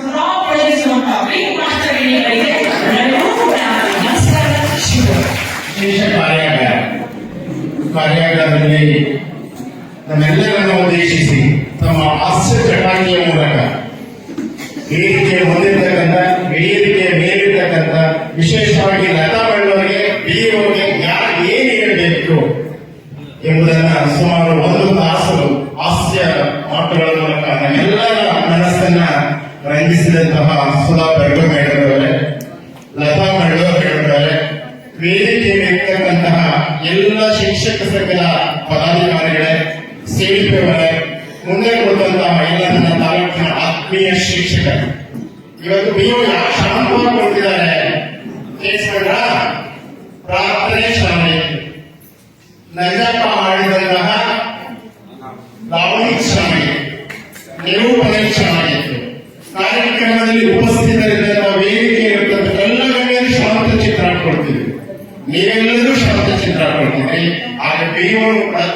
S6: ಸದಾ ಪಳಗಿಸುವಂತಹ ಮಾಸ್ತರಿಗೆ
S7: ವಿಶೇಷ ಕಾರ್ಯಾಗಾರದಲ್ಲಿ ನಮ್ಮೆಲ್ಲರನ್ನು ಉದ್ದೇಶಿಸಿ ತಮ್ಮ ಹಾಸ್ಯ ಚಟಾಕಿಯ ಮೂಲಕ ವೇದಿಕೆ ಮುಂದಿರ್ತಕ್ಕಂಥ, ವೇದಿಕೆ ಮೇಲಿರ್ತಕ್ಕಂಥ, ವಿಶೇಷವಾಗಿ ಲತಾ ಬಳ್ಳವರಿಗೆ, ಬಿಒಗೆ ಯಾರು ಏನು ಹೇಳಬೇಕು ಎಂಬುದನ್ನ ಸುಮಾರು 1 ತಾಸು ಹಾಸ್ಯ ಮಾತುಗಳ ಮೂಲಕ ನಮ್ಮೆಲ್ಲರ ಮನಸ್ಸನ್ನ ರಂಜಿಸಿದಂತಹ ಸುಧಾ ಬೆರ್ಗು ಮೇಡಮ್ ಅವರೇ, ಲತಾ ಬಳ್ಳವರು ಹೇಳಿದ್ದಾರೆ, ವೇದಿಕೆಯಲ್ಲಿರ್ತಕ್ಕಂತಹ ಎಲ್ಲ ಶಿಕ್ಷಕ ಸಂಘದ ಪದಾಧಿಕಾರಿಗಳೇ, ಸೇವಿಪವರೇ, ಮುಂದೆ ಕೊಡುವಂತಹ ಎಲ್ಲ ನನ್ನ ತಾಲೂಕಿನ ಆತ್ಮೀಯ ಶಿಕ್ಷಕರು, ಇವತ್ತು ಬಿಒ ಯಾರು ಶಾಂತವಾಗಿ ಕೊಡ್ತಿದ್ದಾರೆ ಕೇಳಿಸ್ಕೊಂಡ್ರ? ಪ್ರಾರ್ಥನೆ ಶಾಲೆ, ನಂಜಪ್ಪ ಮಾಡಿದಂತಹ ಲಾವಣಿ ಚೆನ್ನಾಗಿತ್ತು, ನಿರೂಪಣೆ ಚೆನ್ನಾಗಿತ್ತು. ಕಾರ್ಯಕ್ರಮದಲ್ಲಿ ಉಪಸ್ಥಿತರಿದ್ದಂತಹ ವೇದಿಕೆ ಇರತಕ್ಕಂಥ ಎಲ್ಲ ಗಣ್ಯರು ಶಾಂತ ಚಿತ್ರ ಕೊಡ್ತಿದ್ರು, ನೀವೆಲ್ಲರೂ ಶಾಂತ ಚಿತ್ರ ಕೊಡ್ತಿದ್ರಿ. ಆಗ ಬಿಒ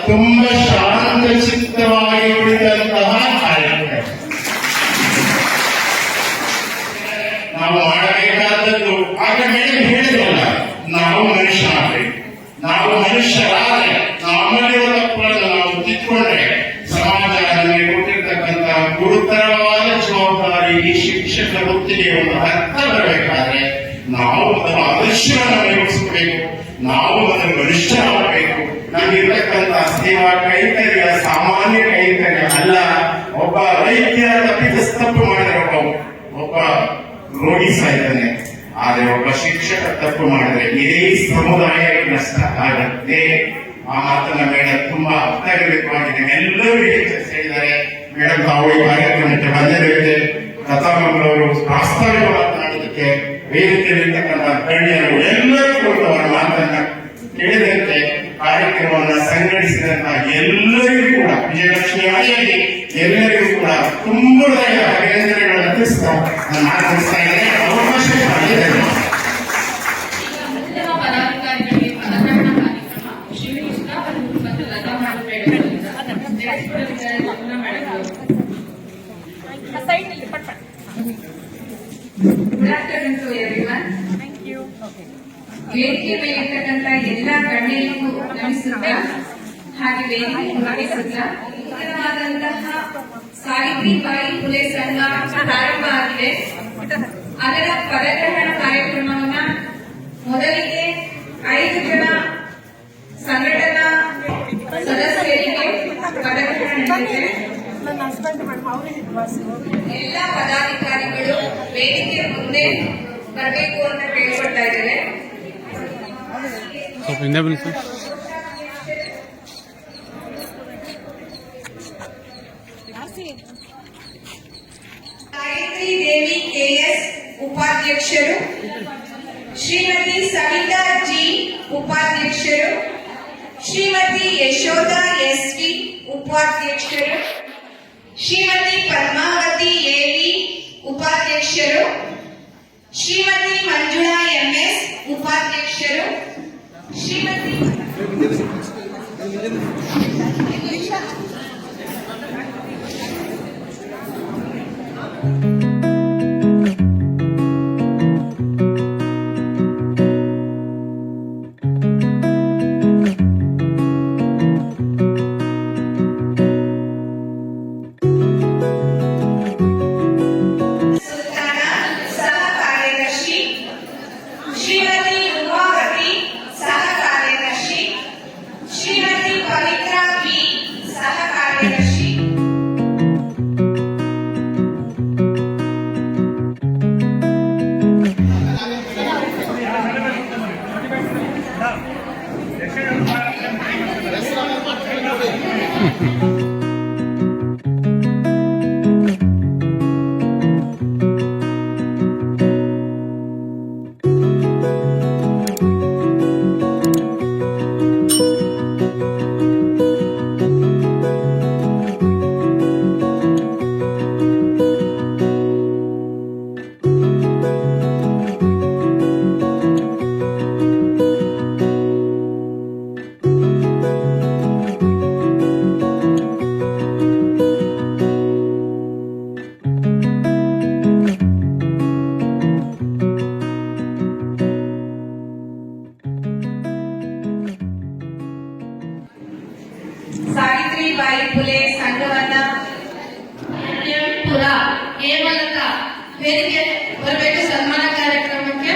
S7: ತುಂಬಾ ಶಾಂತ ಚಿತ್ತವಾಗಿ ಉಳಿದಂತಹ ಕಾರ್ಯಕ್ರಮ. ನಾವು ಮಾಡಬೇಕಾದದ್ದು ಆಗ ಮೇಲೆ ಹೇಳಿದ್ರಲ್ಲ, ನಾವು ಮನುಷ್ಯ ಆಗಬೇಕು. ನಾವು ಮನುಷ್ಯರಾದ್ರೆ ನಮ್ಮಲ್ಲಿರುವ ತಪ್ಪುಗಳನ್ನು ನಾವು ತಿದ್ದುಕೊಂಡ್ರೆ ಸಮಾಜ ನಮಗೆ ಕೊಟ್ಟಿರ್ತಕ್ಕಂಥ ಗುರುತರವಾದ ಜವಾಬ್ದಾರಿ ಈ ಶಿಕ್ಷಕ ವೃತ್ತಿಗೆ ಒಂದು ಅರ್ಥ ಬರಬೇಕಾದ್ರೆ ನಾವು ಅದರ ಆದರ್ಶವನ್ನು ಅಳವಡಿಸಬೇಕು. ನಾವು ಅದರ ಮನುಷ್ಯರಾಗಬೇಕು. ನಮಗಿರ್ತಕ್ಕಂಥ ಸೇವಾ ಕೈಂಕರ್ಯ ಸಾಮಾನ್ಯ ಕೈಂಕರ್ಯ ಅಲ್ಲ. ಒಬ್ಬ ರೈತ ತಪ್ಪು ಮಾಡಿದ್ರೆ ಒಬ್ಬ ರೋಗಿ ಸಾಯ್ತಾನೆ, ಆದ್ರೆ ಒಬ್ಬ ಶಿಕ್ಷಕ ತಪ್ಪು ಮಾಡಿದ್ರೆ ಇಡೀ ಸಮುದಾಯಕ್ಕೆ ನಷ್ಟ ಆಗತ್ತೆ. ಆ ಮಾತನ್ನ ಮೇಡಮ್ ತುಂಬಾ ಅರ್ಥಗರ್ಭಿತವಾಗಿದೆ. ಎಲ್ಲರೂ ಹೇಳಿದ್ದಾರೆ. ಮೇಡಮ್ ತಾವು ಈ ಕಾರ್ಯಕ್ರಮಕ್ಕೆ ಬಂದಿರುತ್ತೆ. ಲತಾಮಗಳವರು ಪ್ರಾಸ್ತಾವಿಕ ಮಾತನಾಡೋದಕ್ಕೆ ವೇದಿಕೆಯಲ್ಲಿರ್ತಕ್ಕಂಥ ಗಣ್ಯರು ಎಲ್ಲರೂ ಕೂಡ ಅವರ ಮಾತನ್ನ ಕೇಳಿದಂತೆ ಕಾರ್ಯಕ್ರಮವನ್ನು ಸಂಘಟಿಸಿದಂತಹ ಎಲ್ಲರಿಗೂ ಕೂಡ ವಿಜಯಲಕ್ಷ್ಮಿ ಅಡಿಯಲ್ಲಿ ಎಲ್ಲರಿಗೂ ಕೂಡ ತುಂಬ ಅಭಿನಂದನೆಗಳನ್ನು ತಿಳಿಸ್ತಾ ನಾನು ಮಾತನಾಡಿಸ್ತಾ ಇದ್ದೇನೆ. ಅವಕಾಶ ಮಾಡಿದ್ದೇನೆ.
S2: ಪದಾಧಿಕಾರಿಗಳಿಗೆ ಪದಗ್ರಹಣ ಕಾರ್ಯಕ್ರಮ ಶ್ರೀಕೃಷ್ಣ ಮತ್ತು Lata madam
S4: Good afternoon to everyone. Thank you. ವೇದಿಕೆ ಮೇಲಿರ್ತಕ್ಕಂಥ ಎಲ್ಲ ಗಣ್ಯರಿಗೂ ನಮಿಸುತ್ತಾ, ಹಾಗೆ ವೇದಿಕೆ ಮುಗಿಸುತ್ತಾ, ನೂತನವಾದಂತಹ ಸಾವಿತ್ರಿಬಾಯಿ ಫುಲೆ ಸಂಘ ಪ್ರಾರಂಭ ಆಗಿದೆ. ಅದರ ಪದಗ್ರಹಣ ಕಾರ್ಯಕ್ರಮವನ್ನ ಮೊದಲಿಗೆ 5 ಜನ ಸಂಘಟನಾ ಸದಸ್ಯರಿಗೆ ಪದಗ್ರಹಣ ನಡೆದಿದೆ. ಎಲ್ಲ ಪದಾಧಿಕಾರಿಗಳು ವೇದಿಕೆ ಮುಂದೆ ಬರಬೇಕು ಅಂತ ಕೇಳ್ಕೊಳ್ತಾ ಇದ್ದಾರೆ.
S1: ಸ್ವಲ್ಪ ಹಿಂದೆ ಬನ್ನಿ ಸರ್.
S4: ಗಾಯತ್ರಿ ದೇವಿ ಕೆಎಸ್ ಉಪಾಧ್ಯಕ್ಷರು, ಶ್ರೀಮತಿ ಸವಿತಾ ಜಿ ಉಪಾಧ್ಯಕ್ಷರು, ಶ್ರೀಮತಿ ಯಶೋಧ ಎಸ್ವಿ ಉಪಾಧ್ಯಕ್ಷರು, ಶ್ರೀಮತಿ ಪದ್ಮಾವತಿ ಎವಿ ಉಪಾಧ್ಯಕ್ಷರು, ಶ್ರೀಮತಿ ಮಂಜುಳಾ ಎಂಎಸ್ ಉಪಾಧ್ಯಕ್ಷರು, ಶ್ರೀಮತಿ ಸಾವಿತ್ರಿಬಾಯಿ ಫುಲೆ ಸಂಘವನ್ನ ಪುರ ಹೇಮಲತ ವೇದಿಕೆ ಬರಬೇಕು ಸನ್ಮಾನ ಕಾರ್ಯಕ್ರಮಕ್ಕೆ.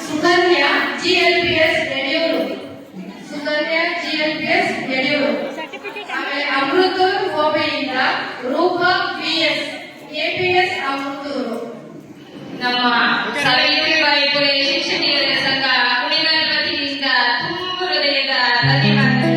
S4: Sukanya GLPS Yediyur, Sukanya GLPS Yediyur. ಆಮೇಲೆ ಅಮೃತ ಗೋಬೆಯಿಂದ ರೂಪ PS APS ಅಮೃತೂರು.
S2: ನಮ್ಮ ಸಾವಿತ್ರಿಬಾಯಿ ಫುಲೆ ಶಿಕ್ಷಕಿಯರ ಸಂಘ ಕುಣಿಗಲ್ ವತಿಯಿಂದ ತುಂಬ ಹೃದಯದ ಧನ್ಯವಾದಗಳು.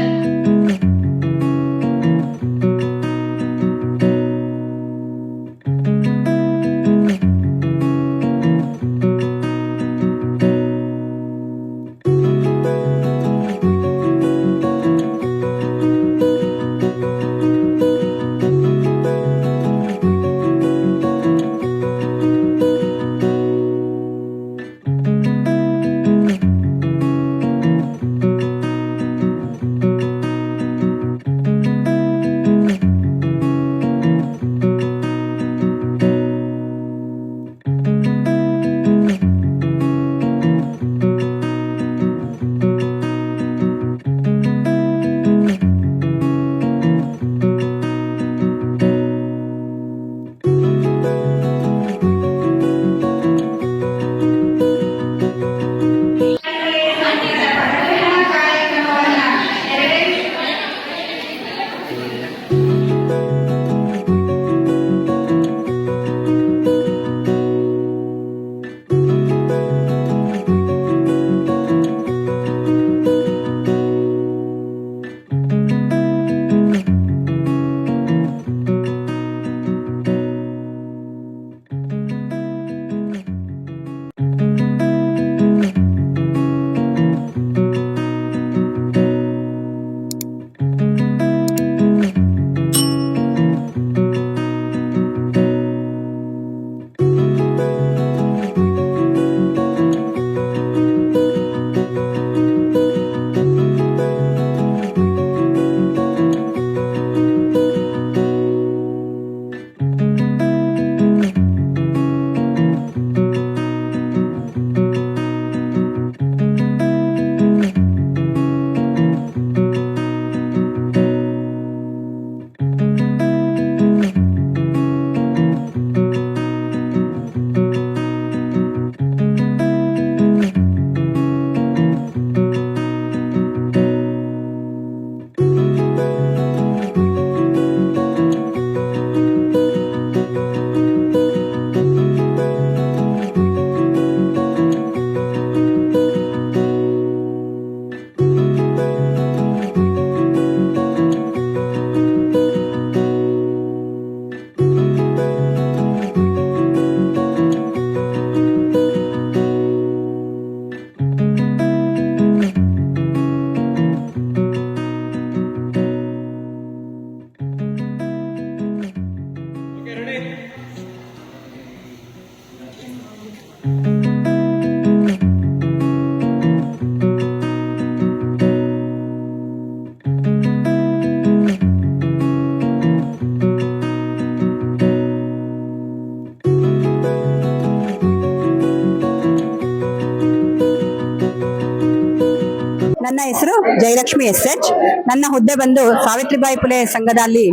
S8: ನನ್ನ ಹೆಸರು ಜಯಲಕ್ಷ್ಮಿ SH. ನನ್ನ ಹುದ್ದೆ ಬಂದು ಸಾವಿತ್ರಿಬಾಯಿ ಫುಲೆ ಸಂಘದಲ್ಲಿ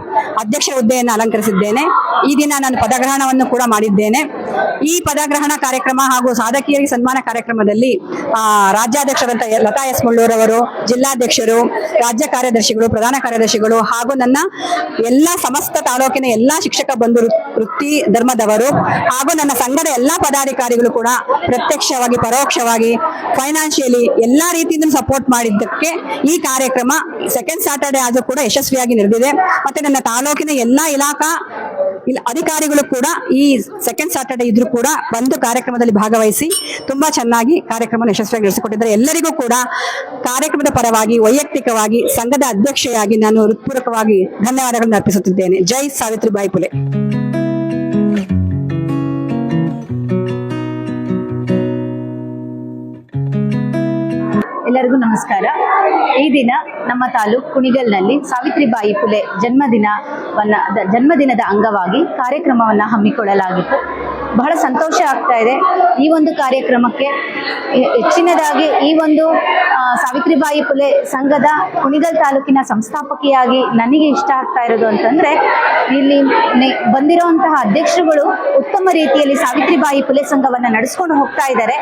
S8: ಅಧ್ಯಕ್ಷ ಹುದ್ದೆಯನ್ನು ಅಲಂಕರಿಸಿದ್ದೇನೆ. ಈ ದಿನ ನಾನು ಪದಗ್ರಹಣವನ್ನು ಕೂಡ ಮಾಡಿದ್ದೇನೆ. ಈ ಪದಗ್ರಹಣ ಕಾರ್ಯಕ್ರಮ ಹಾಗೂ ಸಾಧಕಿಯರಿಗೆ ಸನ್ಮಾನ ಕಾರ್ಯಕ್ರಮದಲ್ಲಿ ರಾಜ್ಯಾಧ್ಯಕ್ಷರಂತ ಲತಾ ಎಸ್ ಮುಳ್ಳೂರವರು, ಜಿಲ್ಲಾಧ್ಯಕ್ಷರು, ರಾಜ್ಯ ಕಾರ್ಯದರ್ಶಿಗಳು, ಪ್ರಧಾನ ಕಾರ್ಯದರ್ಶಿಗಳು ಹಾಗೂ ನನ್ನ ಎಲ್ಲ ಸಮಸ್ತ ತಾಲೂಕಿನ ಎಲ್ಲಾ ಶಿಕ್ಷಕ ಬಂಧು ವೃತ್ತಿ ಧರ್ಮದವರು ಹಾಗೂ ನನ್ನ ಸಂಘದ ಎಲ್ಲಾ ಪದಾಧಿಕಾರಿಗಳು ಕೂಡ ಪ್ರತ್ಯಕ್ಷವಾಗಿ ಪರೋಕ್ಷವಾಗಿ ಫೈನಾನ್ಷಿಯಲಿ ಎಲ್ಲಾ ರೀತಿಯಿಂದ ಸಪೋರ್ಟ್ ಮಾಡಿದ್ದಕ್ಕೆ ಈ ಕಾರ್ಯಕ್ರಮ ಸೆಕೆಂಡ್ ಸ್ಯಾಟರ್ಡೆ ಆದರೂ ಕೂಡ ಯಶಸ್ವಿಯಾಗಿ ನಡೆದಿದೆ. ಮತ್ತೆ ನನ್ನ ತಾಲೂಕಿನ ಎಲ್ಲಾ ಇಲಾಖಾ ಅಧಿಕಾರಿಗಳು ಕೂಡ ಈ ಸೆಕೆಂಡ್ ಸ್ಯಾಟರ್ಡೆ ಇದ್ರೂ ಕೂಡ ಬಂದು ಕಾರ್ಯಕ್ರಮದಲ್ಲಿ ಭಾಗವಹಿಸಿ ತುಂಬಾ ಚೆನ್ನಾಗಿ ಕಾರ್ಯಕ್ರಮ ಯಶಸ್ವಿಯಾಗಿ ನಡೆಸಿಕೊಟ್ಟಿದ್ದಾರೆ. ಎಲ್ಲರಿಗೂ ಕೂಡ ಕಾರ್ಯಕ್ರಮದ ಪರವಾಗಿ ವೈಯಕ್ತಿಕವಾಗಿ ಸಂಘದ ಅಧ್ಯಕ್ಷೆಯಾಗಿ ನಾನು ಹೃತ್ಪೂರ್ವಕವಾಗಿ ಧನ್ಯವಾದಗಳನ್ನು ಅರ್ಪಿಸುತ್ತಿದ್ದೇನೆ. ಜೈ ಸಾವಿತ್ರಿಬಾಯಿ ಫುಲೆ.
S4: ಎಲ್ಲರಿಗೂ ನಮಸ್ಕಾರ. ಈ ದಿನ ನಮ್ಮ ತಾಲೂಕು ಕುಣಿಗಲ್ನಲ್ಲಿ ಸಾವಿತ್ರಿಬಾಯಿ ಫುಲೆ ಜನ್ಮದಿನದ ಅಂಗವಾಗಿ ಕಾರ್ಯಕ್ರಮವನ್ನು ಹಮ್ಮಿಕೊಳ್ಳಲಾಗಿತ್ತು. ಬಹಳ ಸಂತೋಷ ಆಗ್ತಾ ಇದೆ. ಈ ಒಂದು ಕಾರ್ಯಕ್ರಮಕ್ಕೆ ಹೆಚ್ಚಿನದಾಗಿ ಈ ಒಂದು ಸಾವಿತ್ರಿಬಾಯಿ ಫುಲೆ ಸಂಘದ ಕುಣಿಗಲ್ ತಾಲೂಕಿನ ಸಂಸ್ಥಾಪಕಿಯಾಗಿ ನನಗೆ ಇಷ್ಟ ಆಗ್ತಾ ಇರೋದು ಅಂತಂದ್ರೆ, ಇಲ್ಲಿ ಬಂದಿರುವಂತಹ ಅಧ್ಯಕ್ಷರುಗಳು ಉತ್ತಮ ರೀತಿಯಲ್ಲಿ ಸಾವಿತ್ರಿಬಾಯಿ ಫುಲೆ ಸಂಘವನ್ನ ನಡೆಸ್ಕೊಂಡು ಹೋಗ್ತಾ ಇದ್ದಾರೆ.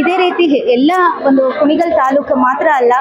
S4: ಇದೇ ರೀತಿ ಎಲ್ಲ ಒಂದು ಕುಣಿಗಲ್ ತಾಲೂಕು ಮಾತ್ರ ಅಲ್ಲ,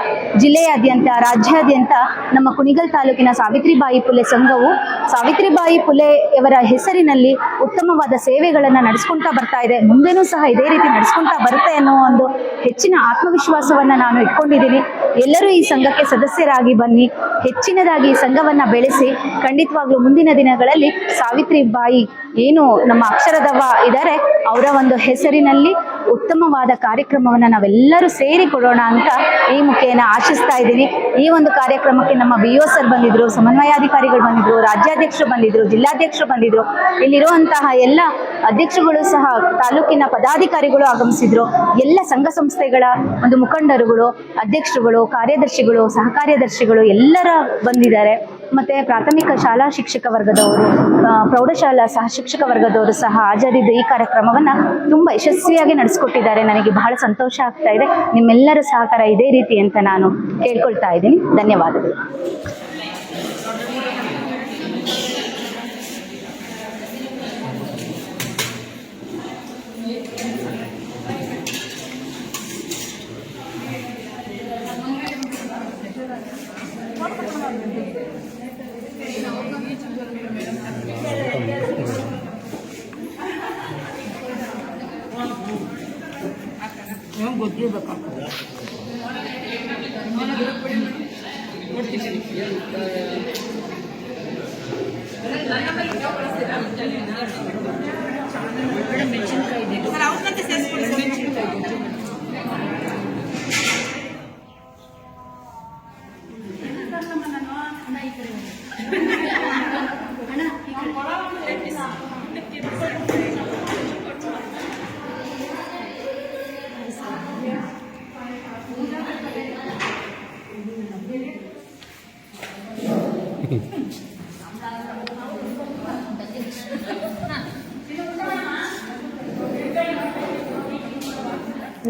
S4: ಜಿಲ್ಲೆಯಾದ್ಯಂತ, ರಾಜ್ಯಾದ್ಯಂತ ನಮ್ಮ ಕುಣಿಗಲ್ ತಾಲೂಕಿನ ಸಾವಿತ್ರಿಬಾಯಿ ಫುಲೆ ಸಂಘವು ಸಾವಿತ್ರಿಬಾಯಿ ಫುಲೆ ಅವರ ಹೆಸರಿನಲ್ಲಿ ಉತ್ತಮವಾದ ಸೇವೆಗಳನ್ನು ನಡೆಸ್ಕೊಂತಾ ಬರ್ತಾ ಇದೆ. ಮುಂದೆನೂ ಸಹ ಇದೇ ರೀತಿ ನಡೆಸ್ಕೊಂತಾ ಬರುತ್ತೆ ಅನ್ನೋ ಒಂದು ಹೆಚ್ಚಿನ ಆತ್ಮವಿಶ್ವಾಸವನ್ನ ನಾನು ಇಟ್ಕೊಂಡಿದ್ದೀನಿ. ಎಲ್ಲರೂ ಈ ಸಂಘಕ್ಕೆ ಸದಸ್ಯರಾಗಿ ಬನ್ನಿ, ಹೆಚ್ಚಿನದಾಗಿ ಈ ಸಂಘವನ್ನ ಬೆಳೆಸಿ ಖಂಡಿತವಾಗ್ಲೂ ಮುಂದಿನ ದಿನಗಳಲ್ಲಿ ಸಾವಿತ್ರಿಬಾಯಿ ಏನು ನಮ್ಮ ಅಕ್ಷರದವ್ವ ಇದ್ದಾರೆ ಅವರ ಒಂದು ಹೆಸರಿನಲ್ಲಿ ಉತ್ತಮವಾದ ಕಾರ್ಯಕ್ರಮವನ್ನು ನಾವೆಲ್ಲರೂ ಸೇರಿ ಕೊಡೋಣ ಅಂತ ಈ ಮುಖೇನ ಆಶಿಸ್ತಾ ಇದ್ದೀನಿ. ಈ ಒಂದು ಕಾರ್ಯಕ್ರಮಕ್ಕೆ ನಮ್ಮ BO ಸರ್ ಬಂದಿದ್ರು, ಸಮನ್ವಯಾಧಿಕಾರಿಗಳು ಬಂದಿದ್ರು, ರಾಜ್ಯಾಧ್ಯಕ್ಷರು ಬಂದಿದ್ರು, ಜಿಲ್ಲಾಧ್ಯಕ್ಷರು ಬಂದಿದ್ರು, ಇಲ್ಲಿರುವಂತಹ ಎಲ್ಲ ಅಧ್ಯಕ್ಷರುಗಳು ಸಹ, ತಾಲೂಕಿನ ಪದಾಧಿಕಾರಿಗಳು ಆಗಮಿಸಿದ್ರು. ಎಲ್ಲ ಸಂಘ ಸಂಸ್ಥೆಗಳ ಒಂದು ಮುಖಂಡರುಗಳು, ಅಧ್ಯಕ್ಷರುಗಳು, ಕಾರ್ಯದರ್ಶಿಗಳು, ಸಹ ಕಾರ್ಯದರ್ಶಿಗಳು ಎಲ್ಲರ ಬಂದಿದ್ದಾರೆ. ಮತ್ತೆ ಪ್ರಾಥಮಿಕ ಶಾಲಾ ಶಿಕ್ಷಕ ವರ್ಗದವರು, ಪ್ರೌಢಶಾಲಾ ಸಹ ಶಿಕ್ಷಕ ವರ್ಗದವರು ಸಹ ಹಾಜರಿದ್ದು ಈ ಕಾರ್ಯಕ್ರಮವನ್ನ ತುಂಬಾ ಯಶಸ್ವಿಯಾಗಿ ನಡೆಸಿಕೊಟ್ಟಿದ್ದಾರೆ. ನನಗೆ ಬಹಳ ಸಂತೋಷ ಆಗ್ತಾ ಇದೆ. ನಿಮ್ಮೆಲ್ಲರ ಸಹಕಾರ ಇದೇ ರೀತಿ ಅಂತ ನಾನು ಕೇಳ್ಕೊಳ್ತಾ ಇದ್ದೀನಿ. ಧನ್ಯವಾದಗಳು.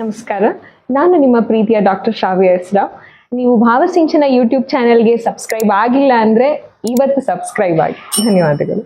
S9: ನಮಸ್ಕಾರ, ನಾನು ನಿಮ್ಮ ಪ್ರೀತಿಯ ಡಾಕ್ಟರ್ ಶ್ರಾವ್ಯ ಎಸ್ ರಾವ್. ನೀವು ಭಾವಸಿಂಚನ ಯೂಟ್ಯೂಬ್ ಚಾನೆಲ್ಗೆ ಸಬ್ಸ್ಕ್ರೈಬ್ ಆಗಿಲ್ಲ ಅಂದರೆ ಇವತ್ತು ಸಬ್ಸ್ಕ್ರೈಬ್ ಆಗಿ. ಧನ್ಯವಾದಗಳು.